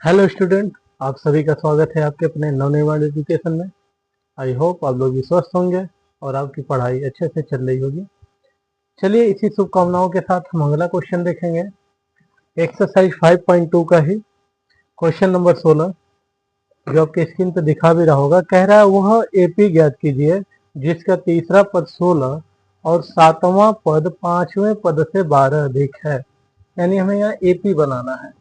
Hello student, आप सभी का स्वागत है आपके अपने नवनिर्माण एजुकेशन में। आई होप आप लोग भी स्वस्थ होंगे और आपकी पढ़ाई अच्छे से चल रही होगी। चलिए इसी शुभकामनाओं के साथ हम अगला क्वेश्चन देखेंगे। एक्सरसाइज 5.2 का ही क्वेश्चन नंबर 16 जो आपके स्क्रीन पे दिखा भी रहा होगा। कह रहा है वह एपी ज्ञात कीजिए जिसका तीसरा पद 16 और सातवां पद पांचवें पद से 12 अधिक है। यानी हमें यहाँ एपी बनाना है।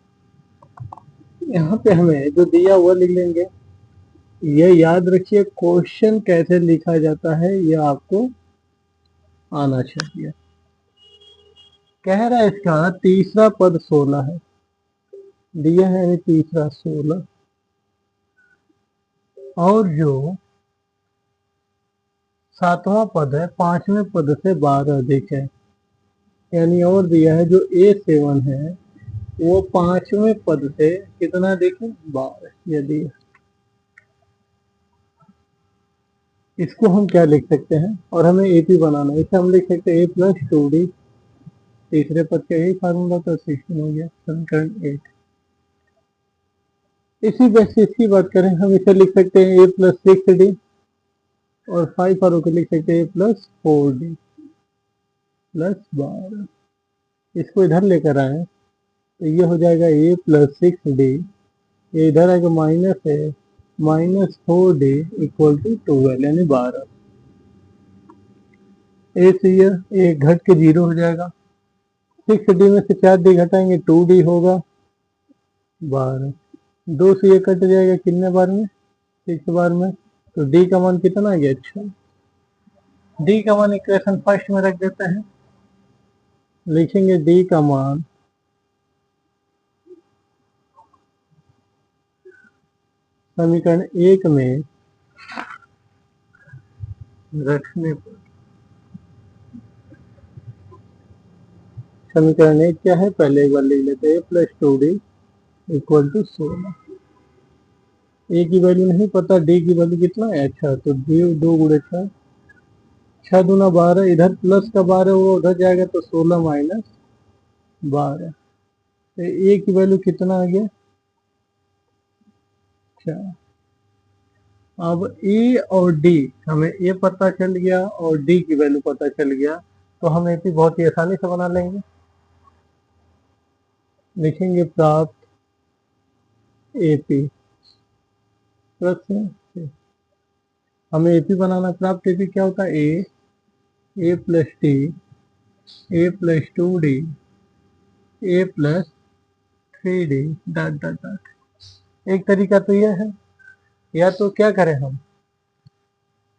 यहाँ पे हमें जो दिया हुआ लिख लेंगे। ये याद रखिए, क्वेश्चन कैसे लिखा जाता है ये आपको आना चाहिए। कह रहा है इसका तीसरा पद 16 है, दिया है यानी तीसरा 16 और जो सातवां पद है पांचवें पद से 12 अधिक है। यानी और दिया है जो A7 है वो पांचवें पद से कितना अधिक है, 12। यदि इसको हम क्या लिख सकते हैं, और हमें एपी बनाना है, इसे हम लिख सकते हैं A+2D। तीसरे पद का यही फार्मूला, तो 16 हो गया समीकरण 8। इसी बेसिस की बात करें हम इसे लिख सकते हैं A+6D और 5 और लिख सकते हैं A+4D प्लस 12। इसको इधर लेकर आए तो ये हो जाएगा A+6D, ये इधर आएगा माइनस है, -4D इक्वल टू 12 यानी 12। ए से ये घट के 0 हो जाएगा। 6D में से 4D घटाएंगे 2D होगा 12। 2 से ये कट जाएगा कितने बार में, 6 बार में, तो D का मान कितना आ गया, अच्छा डी का मान इक्वेशन फर्स्ट में रख देते हैं। लिखेंगे डी का मान समीकरण 1 में रखने पर, समीकरण 1 क्या है पहले एक बार लिख लेते हैं, A+2D इक्वल टू 16। ए की वैल्यू नहीं पता, डी की वैल्यू कितना है, अच्छा तो डी 2 गुणे 6, 6 दूना 12, इधर प्लस का 12 वो उधर जाएगा तो 16 माइनस 12। तो ए की वैल्यू कितना आ गया, अच्छा। अब ए और डी, हमें ए पता चल गया और डी की वैल्यू पता चल गया, तो हम एपी बहुत ही आसानी से बना लेंगे। लिखेंगे प्राप्त एपी प्लस, हमें एपी बनाना, प्राप्त एपी क्या होता है, A+D A+2D A+3D dot dot dot. एक तरीका तो यह है, या तो क्या करें हम,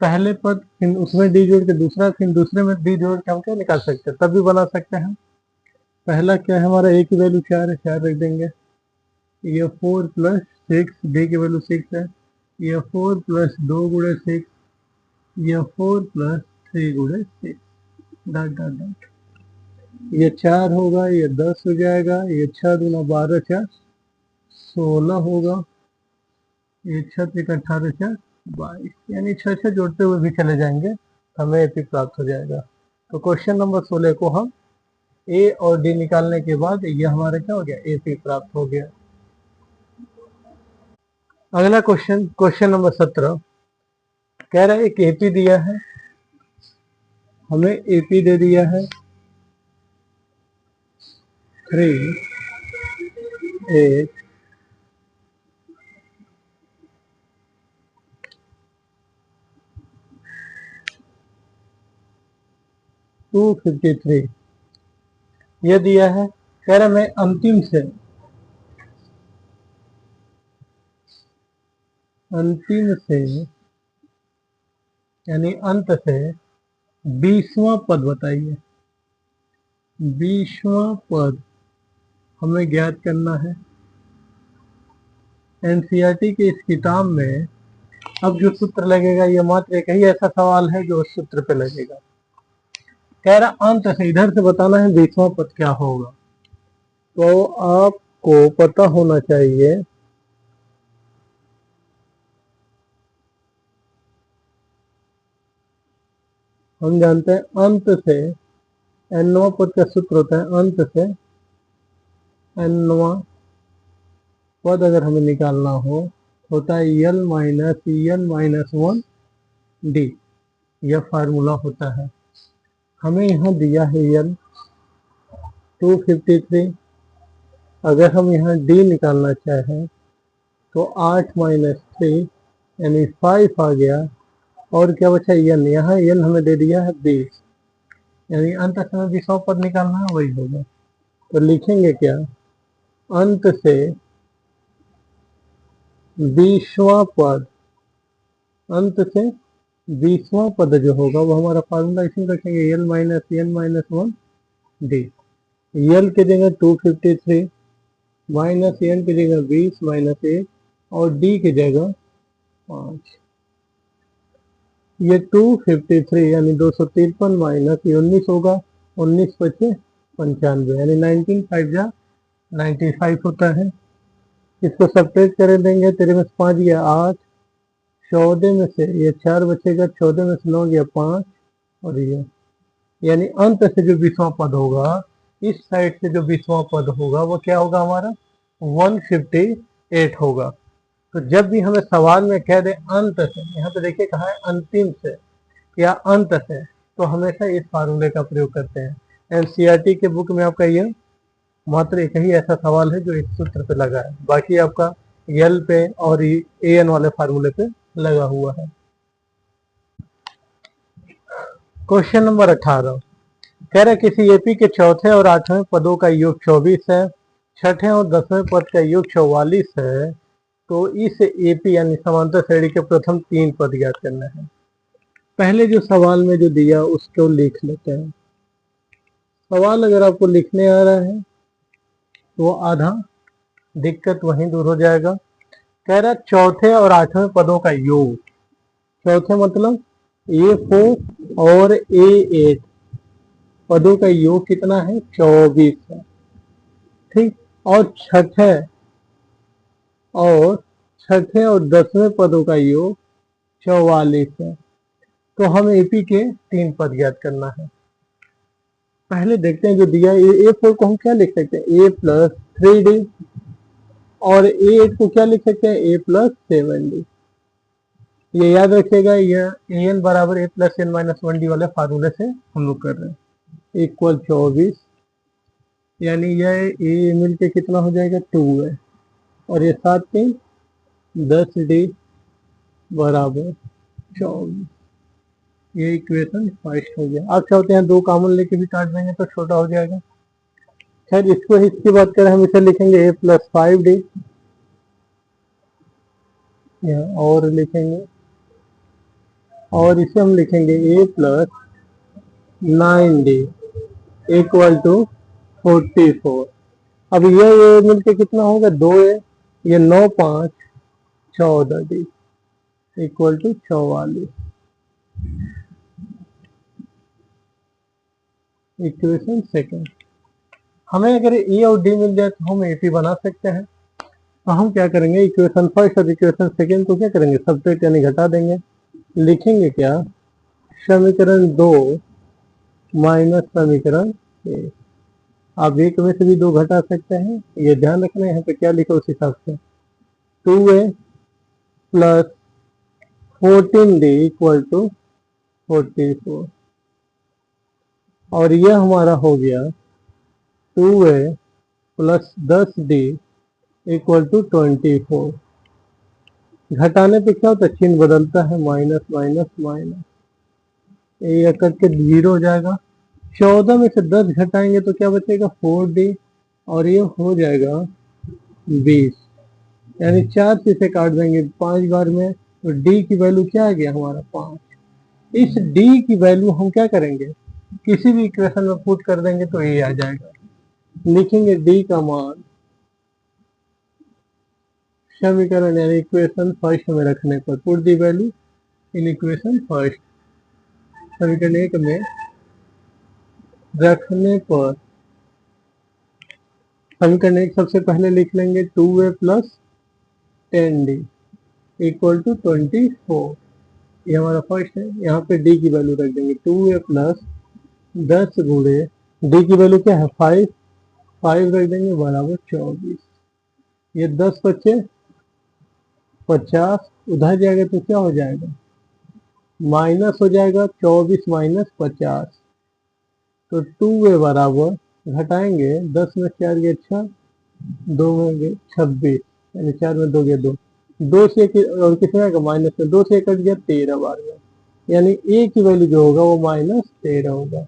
पहले पद फिर उसमें डी जोड़ के दूसरा, फिर दूसरे में डी जोड़ के हम क्या निकाल सकते हैं, तब भी बना सकते हैं। पहला क्या है हमारा, ए की वैल्यू 4 है, 4 रख देंगे। ये 4+6, डी की वैल्यू 6 है, ये 4+2 गुणे 6, ये 4+3 गुणे 6 डॉट डॉट डॉट। ये 4 होगा, ये 10 हो जाएगा, ये 6 दूना 12, 4 16 होगा, ये 6 3 18 4 22, यानी 6 जोड़ते हुए भी चले जाएंगे, हमें एपी प्राप्त हो जाएगा। तो क्वेश्चन नंबर 16 को हम ए और डी निकालने के बाद ये हमारा क्या हो गया, एपी प्राप्त हो गया। अगला क्वेश्चन, क्वेश्चन नंबर 17 कह रहा है एक एपी दिया है, हमें एपी दे दिया है 3 8 253 ये दिया है। कह रहा मैं अंतिम से यानी अंत से 20वां पद बताइए। 20वां पद हमें ज्ञात करना है। एनसीईआरटी के इस किताब में अब जो सूत्र लगेगा ये मात्र एक ही ऐसा सवाल है जो उस सूत्र पे लगेगा। कह रहा अंत से, इधर से बताना है 20वां पद क्या होगा, तो आपको पता होना चाहिए हम जानते हैं अंत से एनवा पद का सूत्र होता है अंत से एनवा पद अगर हमें निकालना हो होता है यल माइनस एन माइनस 1 डी, यह फार्मूला होता है। हमें यहाँ दिया है यल 253, अगर हम यहाँ डी निकालना चाहें तो 8 माइनस 3 यानी 5 आ गया, और क्या बचा एन, यहाँ एन हमें दे दिया है 20, यानी अंत से हमें 20वां पद निकालना है, वही होगा। तो लिखेंगे क्या, अंत से 20वां पद, अंत से 20वां पद जो होगा वो हमारा फार्मूला इसी में रखेंगे L minus N minus 1 D. L की जगह 253 माइनस एन की जगह 20 माइनस 1 और डी की जगह 5। ये 253 यानी 253 माइनस ये 19 होगा, 19 बचे 95 यानी 19 5 जा 95 होता है। इसको सब्ट्रैक्ट कर देंगे, तेरे में से 5 गया 8, 14 में से ये 4 बचेगा, 14 में से 9 गया 5 और ये, यानी अंत से जो 20वां पद होगा, इस साइड से जो 20वां पद होगा वो क्या होगा हमारा 158 होगा। तो जब भी हमें सवाल में कह दे अंत से, यहाँ पे देखिए कहा है अंतिम से या अंत से, तो हमेशा इस फार्मूले का प्रयोग करते हैं। एनसीईआरटी के बुक में आपका ये मात्र एक ही ऐसा सवाल है जो इस सूत्र पे लगा है, बाकी आपका यल पे और एन वाले फार्मूले पे लगा हुआ है। क्वेश्चन नंबर 18 कह रहा किसी एपी के चौथे और 8वें पदों का योग 24 है, छठे और 10वें पद का योग 44 है, तो इस एपी यानी समांतर श्रेणी के प्रथम 3 पद ज्ञात करना है। पहले जो सवाल में जो दिया उसको लिख लेते हैं। सवाल अगर आपको लिखने आ रहा है तो आधा दिक्कत वहीं दूर हो जाएगा। कह रहा चौथे और 8वें पदों का योग, चौथे मतलब A4 और A8 पदों का योग कितना है 24 है, ठीक। और छठे और 10वें पदों का योग 44 है। तो हम एपी के 3 पद ज्ञात करना है। पहले देखते हैं जो दिया है A4 को हम क्या लिख सकते हैं A प्लस 3D, और A8 को क्या लिख सकते हैं A प्लस 7D। ये याद रखिएगा, यह एन बराबर A plus N minus 1D वाले फार्मूले से हम लोग कर रहे हैं। इक्वल 24 यानी यह ए मिल के कितना हो जाएगा 2 है, और ये 7 के 10D बराबर 24। ये इक्वेशन फर्स्ट हो गया। आप चाहते हैं 2 कॉमन लेके भी काट देंगे तो छोटा हो जाएगा। खैर इसको इसकी बात करें, हम इसे लिखेंगे A प्लस 5D, और लिखेंगे, और इसे हम लिखेंगे A plus 9D equal to 44। अब ये मिलके कितना होगा 2 है, ये 9 5 14D equal to 44। Equation second. हमें अगर ए और डी मिल जाए तो हम एपी बना सकते हैं। तो हम क्या करेंगे, इक्वेशन फर्स्ट और इक्वेशन सेकंड को क्या करेंगे सब्ट्रैक्ट यानी घटा देंगे। लिखेंगे क्या, समीकरण 2 माइनस समीकरण 1। आप एक में से भी 2 घटा सकते हैं, ये ध्यान रखना है यहाँ पे क्या लिखा उस हिसाब से। 2A plus 14D equal to 44, और यह हमारा हो गया 2A plus 10D equal to 24। घटाने पे क्या होता है, चिन्ह बदलता है, माइनस माइनस माइनस, ये कट के 0 हो जाएगा। 14 में से 10 घटाएंगे तो क्या बचेगा 4D, और ये हो जाएगा 20, यानी 4 से इसे काट देंगे 5 बार में, तो D की वैल्यू क्या आ गया हमारा 5। इस D की वैल्यू हम क्या करेंगे, किसी भी इक्वेशन में पुट कर देंगे तो ये आ जाएगा। लिखेंगे D का मान समीकरण यानी इक्वेशन फर्स्ट में रखने पर, put the value in equation first, समीकरण 1 में रखने पर, समीकरण 1 सबसे पहले लिख लेंगे 2A plus 10D equal to 24। ये हमारा फर्स्ट है, यहाँ पे D की वैल्यू रख देंगे 2A प्लस 10 गुणे D की वैल्यू क्या है 5 रख देंगे बराबर 24। ये 10 बचे 50, उधर जाएगा तो क्या हो जाएगा, माइनस हो जाएगा 24 माइनस 50, तो 2 बराबर घटाएंगे 10 में 4 गए 6, 2 में गए 26, यानी 4 में 2 गए 2, 2 से और कितना आएगा माइनस में, 2 से कट गया 13 बार में, यानी ए की वैल्यू जो होगा वो -13 होगा।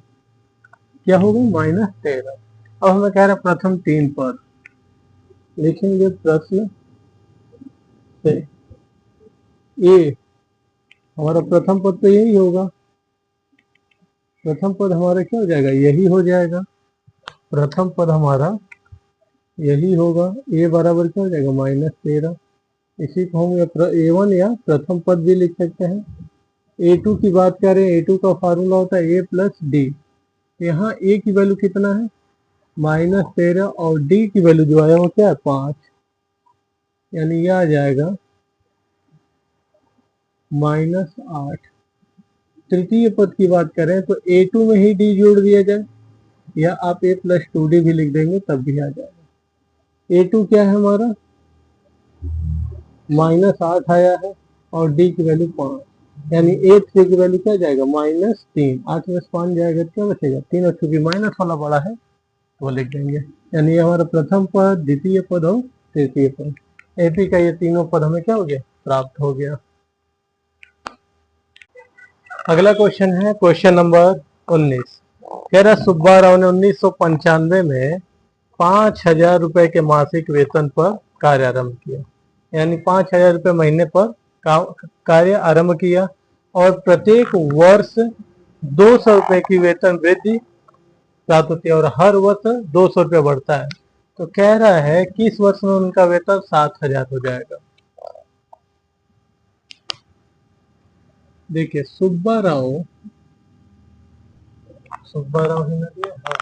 क्या होगा, -13। अब हमें कह रहा है प्रथम 3 पद लिखेंगे प्रश्न से। ए हमारा प्रथम पद तो यही होगा, प्रथम पद हमारा क्या हो जाएगा, यही हो जाएगा, प्रथम पद हमारा यही होगा। ए बराबर क्या हो जाएगा, -13। इसी को हम A1 या प्रथम पद भी लिख सकते हैं। A2 की बात करें, A2 का फार्मूला होता है A प्लस डी। यहाँ A की वैल्यू कितना है, -13, और D की वैल्यू जो आया वो क्या है 5, यानी यह आ जाएगा -8। तृतीय पद की बात करें तो A2 में ही D जोड़ दिया जाए, या आप A प्लस 2D भी लिख देंगे तब भी आ जाएगा। A2 क्या है हमारा, -8 आया है, और D की वैल्यू 5, यानी A3 की वैल्यू क्या जाएगा, -3। 8 में 5 जाएगा तो क्या बचेगा 3, और चूंकि माइनस वाला बड़ा है तो लिख देंगे। यानी ये हमारा प्रथम पद, द्वितीय पद और तृतीय पद, एपी का ये तीनों पद हमें क्या हो गया, प्राप्त हो गया। अगला क्वेश्चन है क्वेश्चन नंबर 19। कह रहा सुब्बा राव ने 1995 में 5,000 रुपए के मासिक वेतन पर कार्य आरंभ किया, यानी 5,000 रुपए महीने पर कार्य आरंभ किया, और प्रत्येक वर्ष 200 रुपए की वेतन वृद्धि प्राप्त होती है, और हर वर्ष 200 रुपये बढ़ता है। तो कह रहा है कि इस वर्ष में उनका वेतन 7,000 हो जाएगा। देखिए सुब्बा राव है ना, हाँ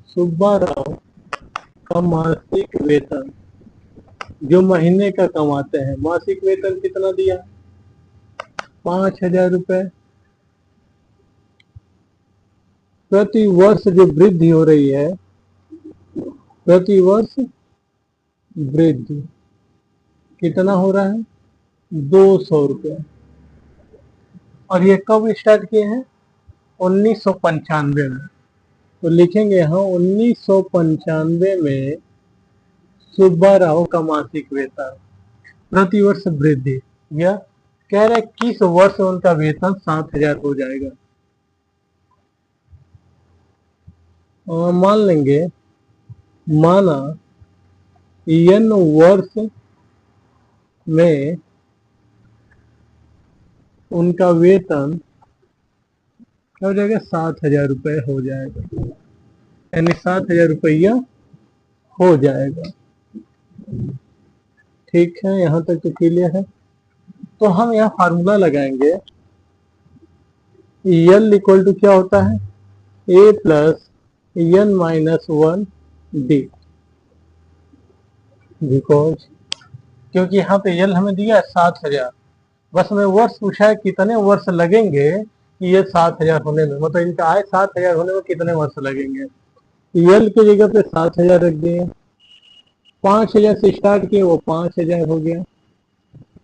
सुब्बा राव का मासिक वेतन जो महीने का कमाते हैं, मासिक वेतन कितना दिया, 5,000 रुपए। प्रति वर्ष जो वृद्धि हो रही है, प्रति वर्ष वृद्धि कितना हो रहा है, 200 रुपये। और ये कब स्टार्ट किए हैं, 1995 में। तो लिखेंगे यहाँ 1995 में सुब्बा राव का मासिक वेतन प्रति वर्ष वृद्धि, या कह रहे किस वर्ष उनका वेतन 7,000 हो जाएगा। मान लेंगे, माना n वर्ष में उनका वेतन क्या हो जाएगा, 7,000 रुपये हो जाएगा, यानी 7,000 रुपया हो जाएगा। ठीक है, यहाँ तक तो क्लियर है। तो हम यहाँ फार्मूला लगाएंगे, L इक्वल टू क्या होता है, A plus n minus 1 D, because क्योंकि यहाँ पे L हमें दिया 7,000, बस हमें वर्ष पूछा है कितने वर्ष लगेंगे कि ये 7,000 होने में, मतलब इनका आय 7,000 होने में कितने वर्ष लगेंगे। L की जगह पे 7,000 रख दिए, 5,000 से स्टार्ट किए वो 5,000 हो गया,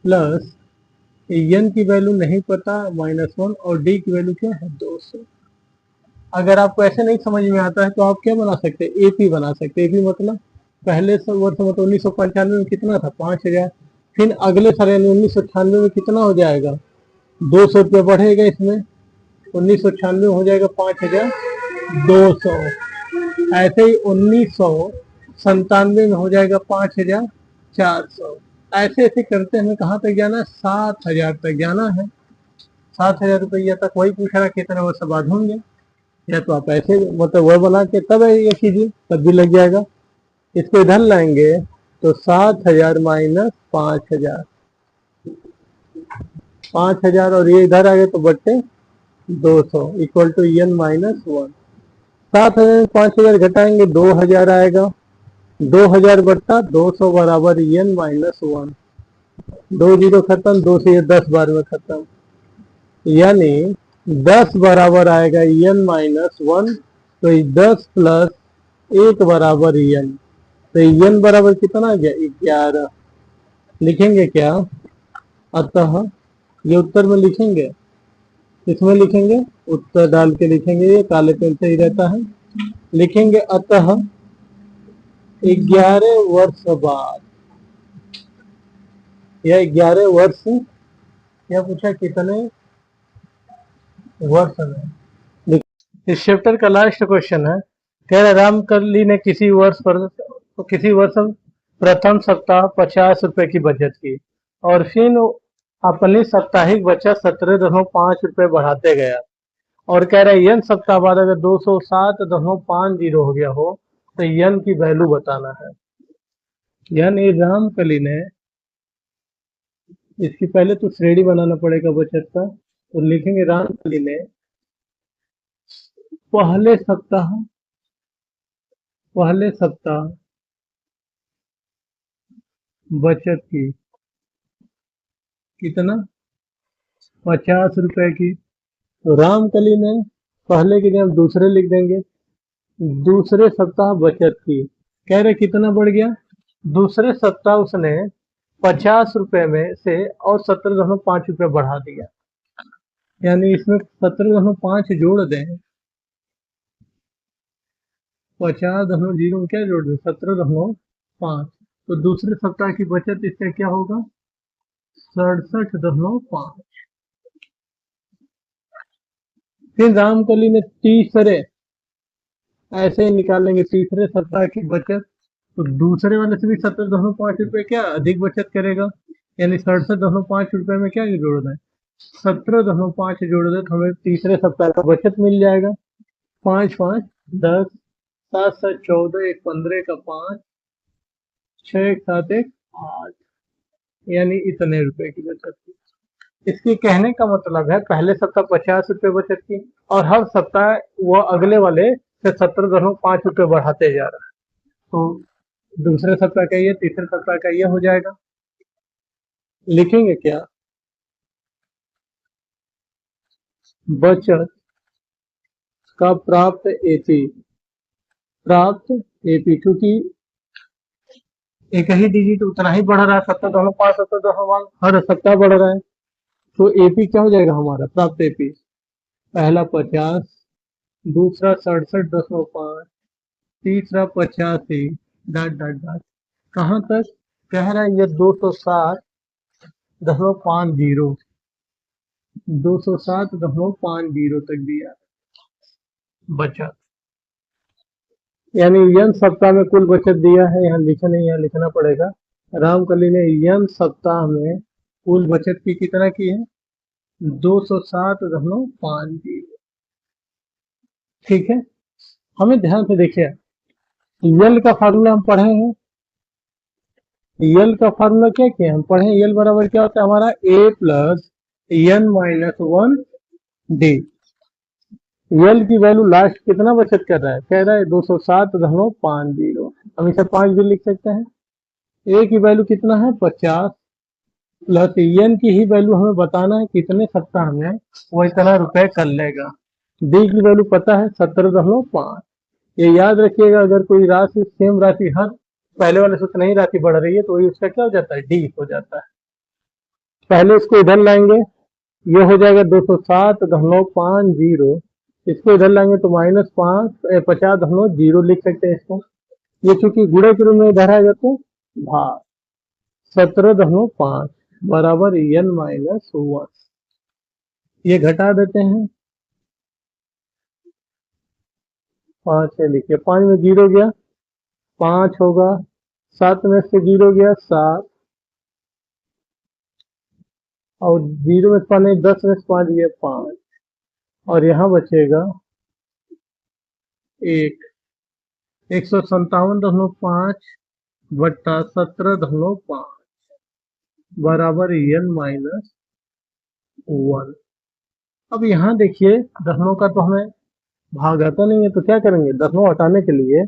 प्लस n की वैल्यू नहीं पता -1, और D की वैल्यू क्या है 200। अगर आपको ऐसे नहीं समझ में आता है तो आप क्या बना सकते हैं, AP बना सकते हैं। AP मतलब पहले वर्ष मतलब 1995 में कितना था 5,000, फिर अगले साल यानी 1996 में कितना हो जाएगा, 200 रुपये बढ़ेगा इसमें, 1996 हो जाएगा 5,200। ऐसे ही 1997 में हो जाएगा 5,400। ऐसे ऐसे करते हमें कहाँ तक जाना है, 7,000 तक जाना है। 7,000 रुपया तक वही पूछ रहा कितने वर्ष बाद होंगे, या तो आप ऐसे मतलब वह बना के तब ये कीजिए तब भी लग जाएगा। इसको इधर लाएंगे तो 7,000 माइनस 5,000, 5,000 और ये इधर आ गए तो बट्टे 200 इक्वल टू n माइनस 1। 7,000 में 5,000 घटाएंगे 2,000 आएगा, 2,000 बट्टा 200 बराबर n माइनस 1। 2 जीरो खत्म, 2 से ये 10 बार में खत्म, यानी 10 बराबर आएगा n माइनस 1 तो 10 प्लस 1 बराबर n। तो n बराबर कितना आ गया 11। लिखेंगे क्या? अतः ये उत्तर में लिखेंगे, किसमें लिखेंगे? उत्तर डाल के लिखेंगे, ये काले पेन से ही रहता है। लिखेंगे अतः 11 वर्ष बाद, या 11 वर्ष, क्या पूछा कितने वर्ष में। इस चैप्टर का लास्ट क्वेश्चन है, कह रहा रामकली ने किसी वर्ष प्रथम सप्ताह 50 रुपए की बचत की और फिर अपनी साप्ताहिक बचत 17.5 बढ़ाते गया, और कह रहा है n सप्ताह बाद अगर 207.50 हो गया हो तो n की वैल्यू बताना है। यानी रामकली ने, इसकी पहले तो श्रेणी बनाना पड़ेगा बचत का, तो लिखेंगे रामकली ने पहले सप्ताह बचत की कितना 50 रुपए की। तो रामकली ने पहले की जगह दूसरे लिख देंगे, दूसरे सप्ताह बचत की, कह रहे कितना बढ़ गया, दूसरे सप्ताह उसने 50 रुपए में से और 17.5 बढ़ा दिया, यानी इसमें 17.5 जोड़ दें, 50.0 में क्या जोड़ दें 17.5, तो दूसरे सप्ताह की बचत इससे क्या होगा 67.5। फिर रामकली ने तीसरे, ऐसे ही निकालेंगे तीसरे सप्ताह की बचत, तो दूसरे वाले से भी 17.5 क्या अधिक बचत करेगा, यानी 67.5 में क्या जोड़ दें 17.5 जोड़ दें तो हमें तीसरे सप्ताह का बचत मिल जाएगा। 5 5 10, 7 7 14, 1 15 का 5, 6 1 7 1 8, यानी इतने रुपए की बचत की। इसके कहने का मतलब है पहले सप्ताह 50 रुपए बचत की और हर सप्ताह वो अगले वाले से 17.5 बढ़ाते जा रहा है, तो दूसरे सप्ताह का ये, तीसरे सप्ताह का ये हो जाएगा। लिखेंगे क्या, बचत का प्राप्त एपी, क्योंकि एक ही डिजिट उतना ही बढ़ रहा है 17.5 17.5 हर सप्ताह बढ़ रहा है, तो एपी क्या हो जाएगा हमारा प्राप्त एपी, पहला 50, दूसरा 67.5, तीसरा 85, डॉट डॉट डॉट, कहाँ तक कह रहा है ये 207.50, 207.50 तक दिया बचत, यानी n सप्ताह में कुल बचत दिया है, यहाँ लिखा नहीं, यहाँ लिखना पड़ेगा। रामकली ने n सप्ताह में कुल बचत की कितना की है 207.50। ठीक है, हमें ध्यान से देखिए, यल का फार्मूला हम पढ़े हैं, यल का फार्मूला क्या किया हम पढ़े, यल बराबर क्या होता है हमारा a plus n minus 1 D. L की वैल्यू लास्ट कितना बचत कर रहा है, कह रहा है 207.50, हम इसे 5 भी लिख सकते हैं। ए की वैल्यू कितना है 50, प्लस एन की ही वैल्यू हमें बताना है कितने सप्ताह में वो इतना रुपए कर लेगा। डी की वैल्यू पता है 17.5। ये याद रखिएगा, अगर कोई राशि सेम राशि हर पहले वाले से उतना ही राशि बढ़ रही है तो वही उसका क्या हो जाता है डी हो जाता है। पहले इसको इधर लाएंगे, ये हो जाएगा 207.50, इसको इधर लाएंगे तो -50.0 लिख सकते हैं इसको, ये चूंकि गुणे के रूप में इधर आएगा तो भाग 17.5 बराबर n माइनस 1, ये घटा देते हैं, 5 से लिखिए, 5 में 0 गया 5 होगा, 7 में से 0 गया 7, और 0 में से 5 नहीं, 10 में से 5 गया 5, और यहाँ बचेगा 1, 157.5 बट्टा 17.5 बराबर n माइनस 1। अब यहाँ देखिए दशमलव का तो हमें भाग आता नहीं है, तो क्या करेंगे दशमलव हटाने के लिए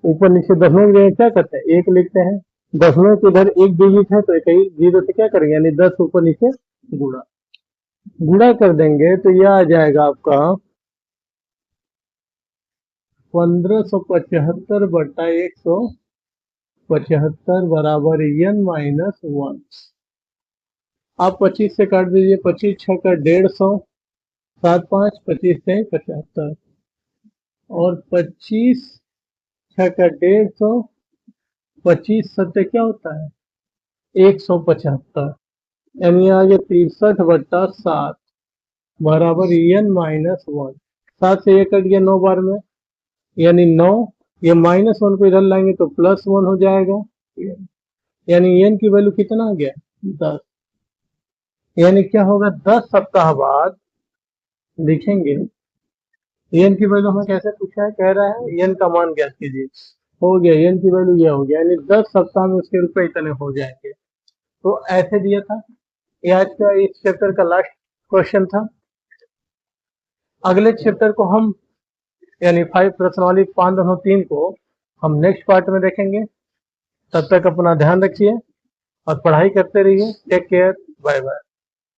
ऊपर नीचे दशमलव की जगह क्या करते हैं 1 लिखते हैं, दशमलव के इधर 1 डिजिट है तो एक ही 0 से क्या करेंगे यानी 10 ऊपर नीचे गुणा कर देंगे, तो यह आ जाएगा आपका 1575 बटा 175 बराबर n माइनस 1। आप 25 से काट दीजिए, 25 छः का 150, 7 5 25 से 75 और 25 छः का 150, 25 सत्ते क्या होता है 175, यानी आगे 63 बट्टा 7 बराबर n माइनस 1। 7 से ये कट गया 9 बार में, यानी 9, ये -1 को इधर लाएंगे तो +1 हो जाएगा, यानी n की वैल्यू कितना आ गया 10। यानी क्या होगा 10 सप्ताह बाद लिखेंगे, n की वैल्यू हमें कैसे पूछा है, कह रहा है n का मान ज्ञात कीजिए, हो गया n की वैल्यू यह हो गया, यानी 10 सप्ताह में उसके रुपए इतने हो जाएंगे। तो ऐसे दिया था। ये आज का इस चैप्टर का लास्ट क्वेश्चन था। अगले चैप्टर को हम यानी 5 प्रश्नावली 5.3 को हम नेक्स्ट पार्ट में देखेंगे। तब तक अपना ध्यान रखिए और पढ़ाई करते रहिए। Take care, bye bye.